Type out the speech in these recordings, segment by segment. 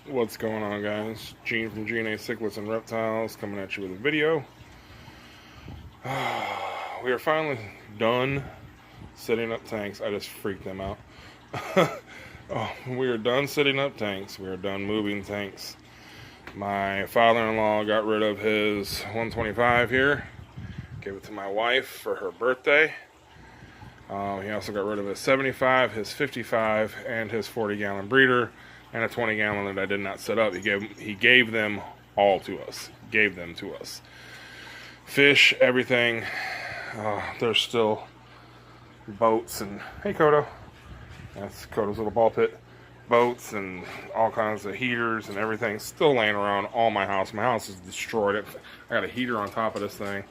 What's going on, guys? Gene from G&A Cichlids and Reptiles coming at you with a video. We are finally done setting up tanks. I just freaked them out. We are done setting up tanks. We are done moving tanks. My father-in-law got rid of his 125 here. Gave it to my wife for her birthday. He also got rid of his 75, his 55, and his 40-gallon breeder, and a 20-gallon that I did not set up. He gave them all to us. Gave them to us. Fish, everything. There's still boats and hey, Kodo. That's Kodo's little ball pit. Boats and all kinds of heaters and everything still laying around all my house. My house is destroyed. I got a heater on top of this thing,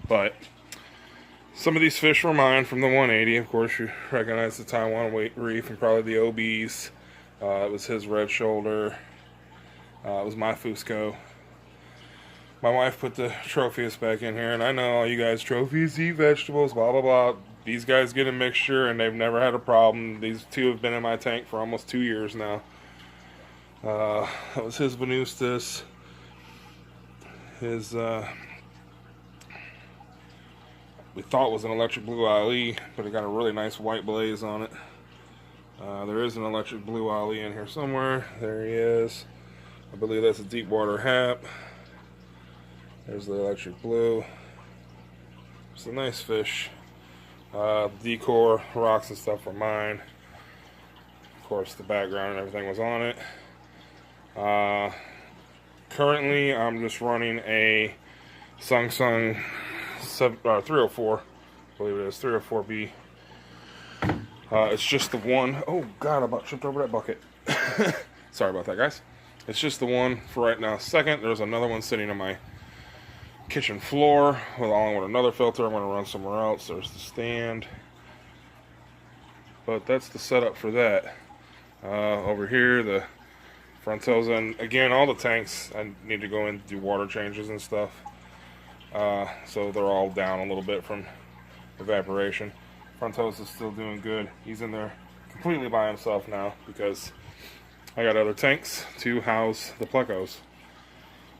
but some of these fish were mine from the 180. Of course, you recognize the Taiwan Reef and probably the OBs. It was his red shoulder. It was my Fusco. My wife put the Tropheus back in here, and I know all you guys, trophies eat vegetables, blah, blah, blah. These guys get a mixture, and they've never had a problem. These two have been in my tank for almost 2 years now. That was his Venustus. His, we thought was an electric blue Ali, but it got a really nice white blaze on it. There is an electric blue Ali in here somewhere. There he is. I believe that's a deep water hap. There's the electric blue. It's a nice fish. Decor, rocks and stuff were mine. Of course, the background and everything was on it. Currently, I'm just running a Samsung 304. I believe it is 304B. It's just the one. Oh God, I about tripped over that bucket. Sorry about that, guys. It's just the one for right now. Second, there's another one sitting on my kitchen floor along with another filter. I'm going to run somewhere else. There's the stand. But that's the setup for that. Over here, the Frontosa, and again, all the tanks, I need to go in and do water changes and stuff. So they're all down a little bit from evaporation. Frontosa is still doing good. He's in there completely by himself now because I got other tanks to house the plecos.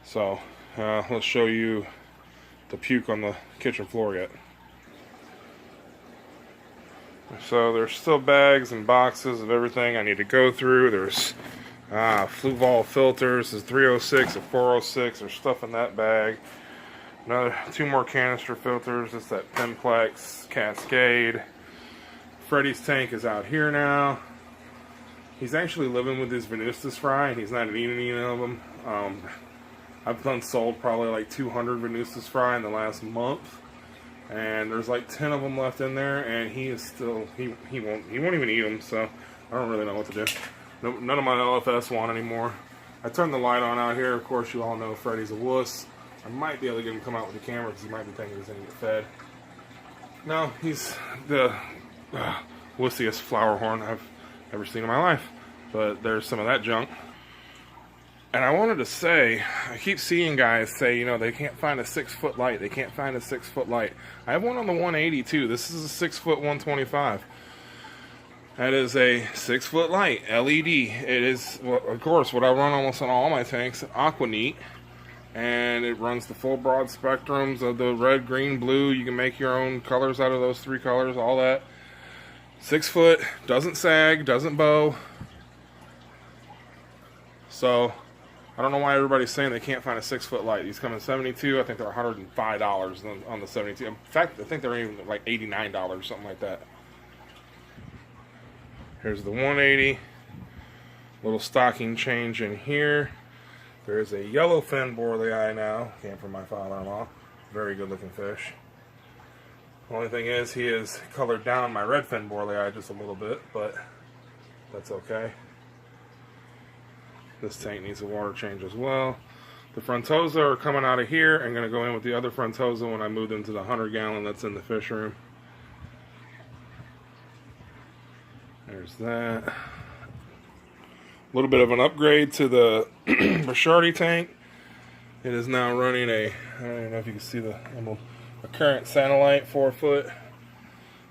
So let's show you the puke on the kitchen floor yet. So there's still bags and boxes of everything I need to go through. There's Fluval filters, there's 306 and 406. There's stuff in that bag. Another 2 more canister filters. It's that Penplex Cascade. Freddy's tank is out here now. He's actually living with his Venustus fry, and he's not eating any of them. I've done sold probably like 200 Venustus fry in the last month, and there's like 10 of them left in there, and he is still he won't even eat them. So I don't really know what to do. None of my LFS want anymore. I turned the light on out here. Of course, you all know Freddy's a wuss. I might be able to get him to come out with the camera because he might be thinking he's going to get fed. No, he's the wussiest flower horn I've ever seen in my life. But there's some of that junk. And I wanted to say, I keep seeing guys say, you know, they can't find a 6-foot light. They can't find a 6-foot light. I have one on the 180 too. This is a 6-foot 125. That is a 6-foot light, LED. It is, well, of course, what I run almost on all my tanks, Aquaneat. And it runs the full broad spectrums of the red, green, blue. You can make your own colors out of those 3 colors, all that. 6 foot, doesn't sag, doesn't bow. So I don't know why everybody's saying they can't find a 6-foot light. These come in 72. I think they're $105 on the 72. In fact, I think they're even like $89, something like that. Here's the 180. Little stocking change in here. There is a yellowfin Borlei now. Came from my father-in-law. Very good looking fish. Only thing is, he has colored down my redfin Borlei just a little bit, but that's okay. This tank needs a water change as well. The Frontosa are coming out of here. I'm going to go in with the other Frontosa when I move them to the 100-gallon that's in the fish room. There's that. A little bit of an upgrade to the Bachardi tank. It is now running a, I don't even know if you can see the emblem, a current Satellite 4-foot.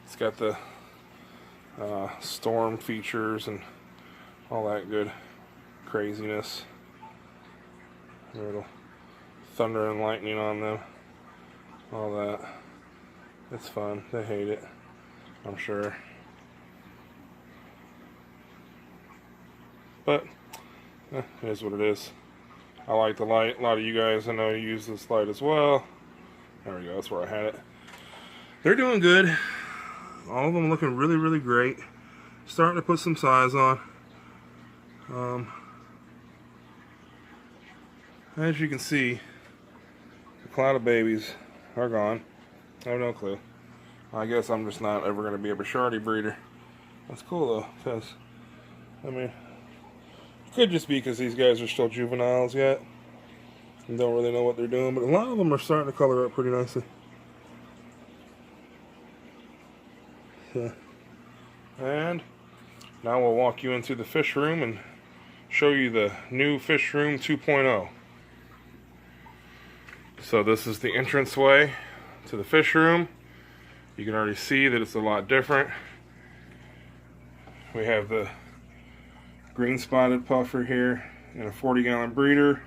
It's got the storm features and all that good craziness. A little thunder and lightning on them. All that. It's fun. They hate it, I'm sure. But it is what it is. I like the light. A lot of you guys I know use this light as well. There we go. That's where I had it. They're doing good. All of them looking really, really great. Starting to put some size on. As you can see, the cloud of babies are gone. I have no clue. I guess I'm just not ever going to be a Bishardi breeder. That's cool though, because, I mean, it could just be because these guys are still juveniles yet and don't really know what they're doing, but a lot of them are starting to color up pretty nicely. So, and now we'll walk you into the fish room and show you the new fish room 2.0. So this is the entranceway to the fish room. You can already see that it's a lot different. We have the green spotted puffer here in a 40-gallon breeder.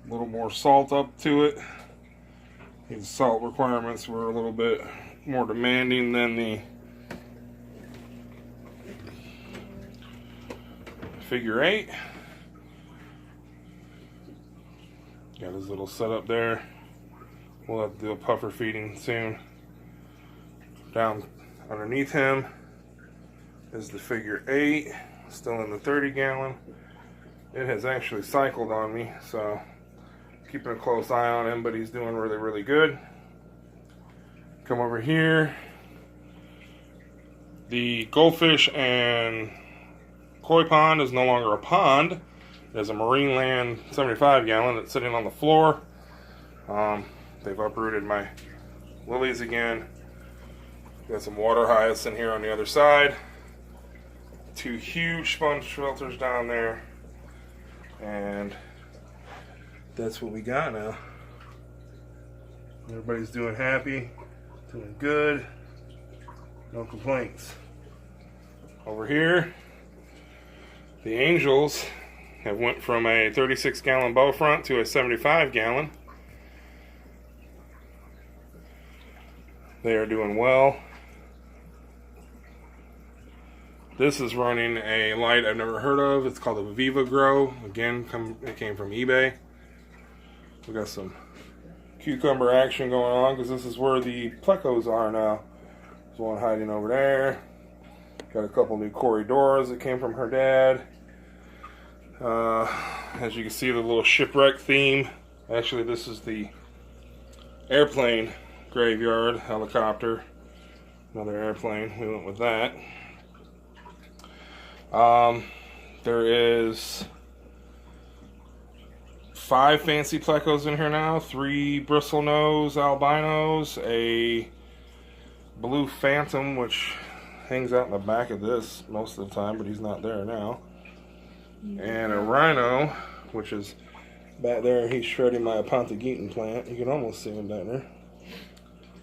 A little more salt up to it. These salt requirements were a little bit more demanding than the figure 8. Got his little setup there. We'll have to do a puffer feeding soon. Down underneath him is the figure 8, still in the 30-gallon. It has actually cycled on me, so keeping a close eye on him, but he's doing really, really good. Come over here. The goldfish and koi pond is no longer a pond. There's a Marineland 75-gallon that's sitting on the floor. They've uprooted my lilies again. Got some water hyacinths in here on the other side. 2 huge sponge filters down there. And that's what we got now. Everybody's doing happy, doing good. No complaints. Over here, the angels have went from a 36-gallon bow front to a 75-gallon. They are doing well. This is running a light I've never heard of. It's called a Viva Grow. Again, it came from eBay. We got some cucumber action going on because this is where the plecos are now. There's one hiding over there. Got a couple new corridoras that came from her dad. As you can see, the little shipwreck theme. Actually, this is the airplane graveyard helicopter. Another airplane. We went with that. There is 5 fancy plecos in here now. 3 bristlenose albinos, a blue phantom, which hangs out in the back of this most of the time, but he's not there now. And a rhino, which is back there. He's shredding my Apontogeton plant. You can almost see him down there.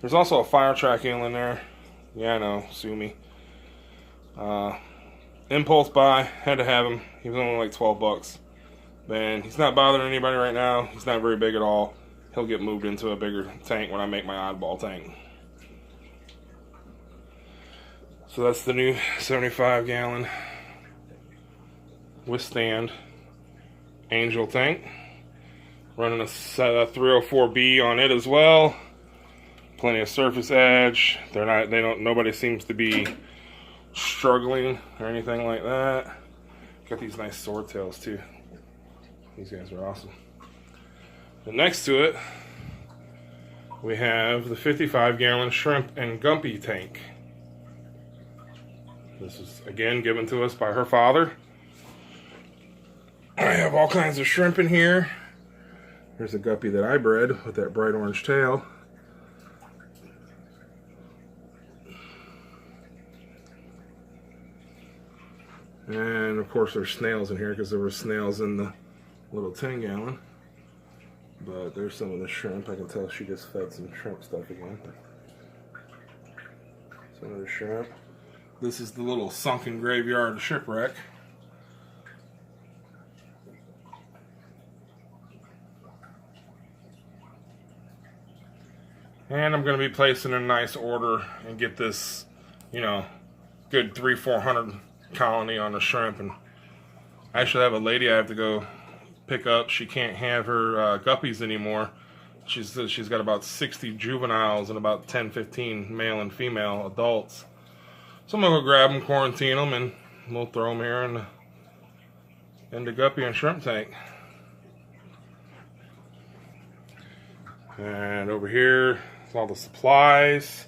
There's also a fire track eel in there. Yeah, I know. Sue me. Impulse buy. Had to have him. He was only like 12 bucks. Man, he's not bothering anybody right now. He's not very big at all. He'll get moved into a bigger tank when I make my oddball tank. So that's the new 75-gallon Withstand Angel tank. Running a 304B on it as well. Plenty of surface edge. Nobody seems to be struggling or anything like that. Got these nice swordtails too. These guys are awesome. And next to it, we have the 55-gallon shrimp and guppy tank. This is again given to us by her father. I have all kinds of shrimp in here. There's a guppy that I bred with that bright orange tail. And of course there's snails in here because there were snails in the little 10-gallon. But there's some of the shrimp. I can tell she just fed some shrimp stuff again. Some of the shrimp. This is the little sunken graveyard shipwreck. And I'm going to be placing a nice order and get this, you know, good 300-400 colony on the shrimp. And I actually have a lady I have to go pick up. She can't have her guppies anymore. She's got about 60 juveniles and about 10-15 male and female adults. So I'm going to go grab them, quarantine them, and we'll throw them here in the guppy and shrimp tank. And over here is all the supplies.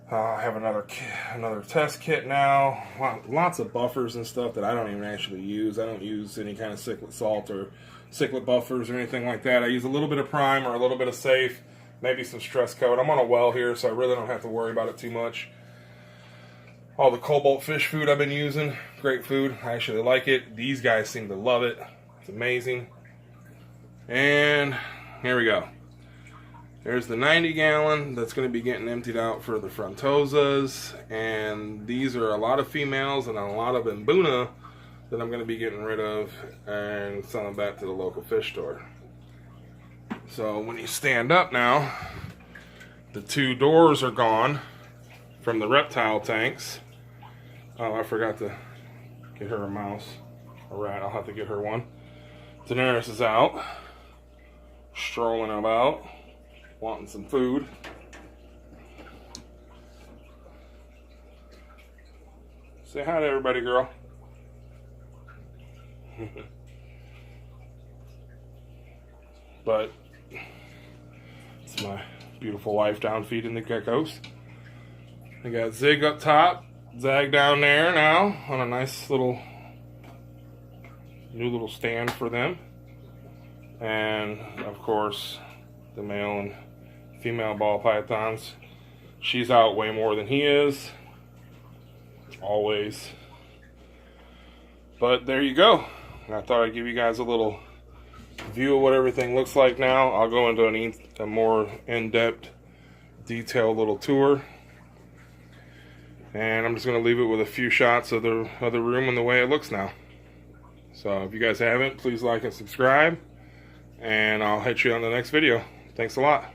I have another test kit now. Lots of buffers and stuff that I don't even actually use. I don't use any kind of cichlid salt or cichlid buffers or anything like that. I use a little bit of prime or a little bit of safe, maybe some stress coat. I'm on a well here, so I really don't have to worry about it too much. All the cobalt fish food I've been using, great food. I actually like it. These guys seem to love it. It's amazing. And here we go. There's the 90-gallon that's going to be getting emptied out for the Frontosas, and these are a lot of females and a lot of Mbuna that I'm going to be getting rid of and selling back to the local fish store. So when you stand up now, the two doors are gone from the reptile tanks. Oh, I forgot to get her a mouse. A rat, I'll have to get her one. Daenerys is out, strolling about, wanting some food. Say hi to everybody, girl. But it's my beautiful wife down feeding the geckos. I got Zig up top, Zag down there now on a nice little new little stand for them. And of course the male and female ball pythons. She's out way more than he is. Always. But there you go. I thought I'd give you guys a little view of what everything looks like now. I'll go into a more in-depth, detailed little tour. And I'm just going to leave it with a few shots of the room and the way it looks now. So if you guys haven't, please like and subscribe. And I'll hit you on the next video. Thanks a lot.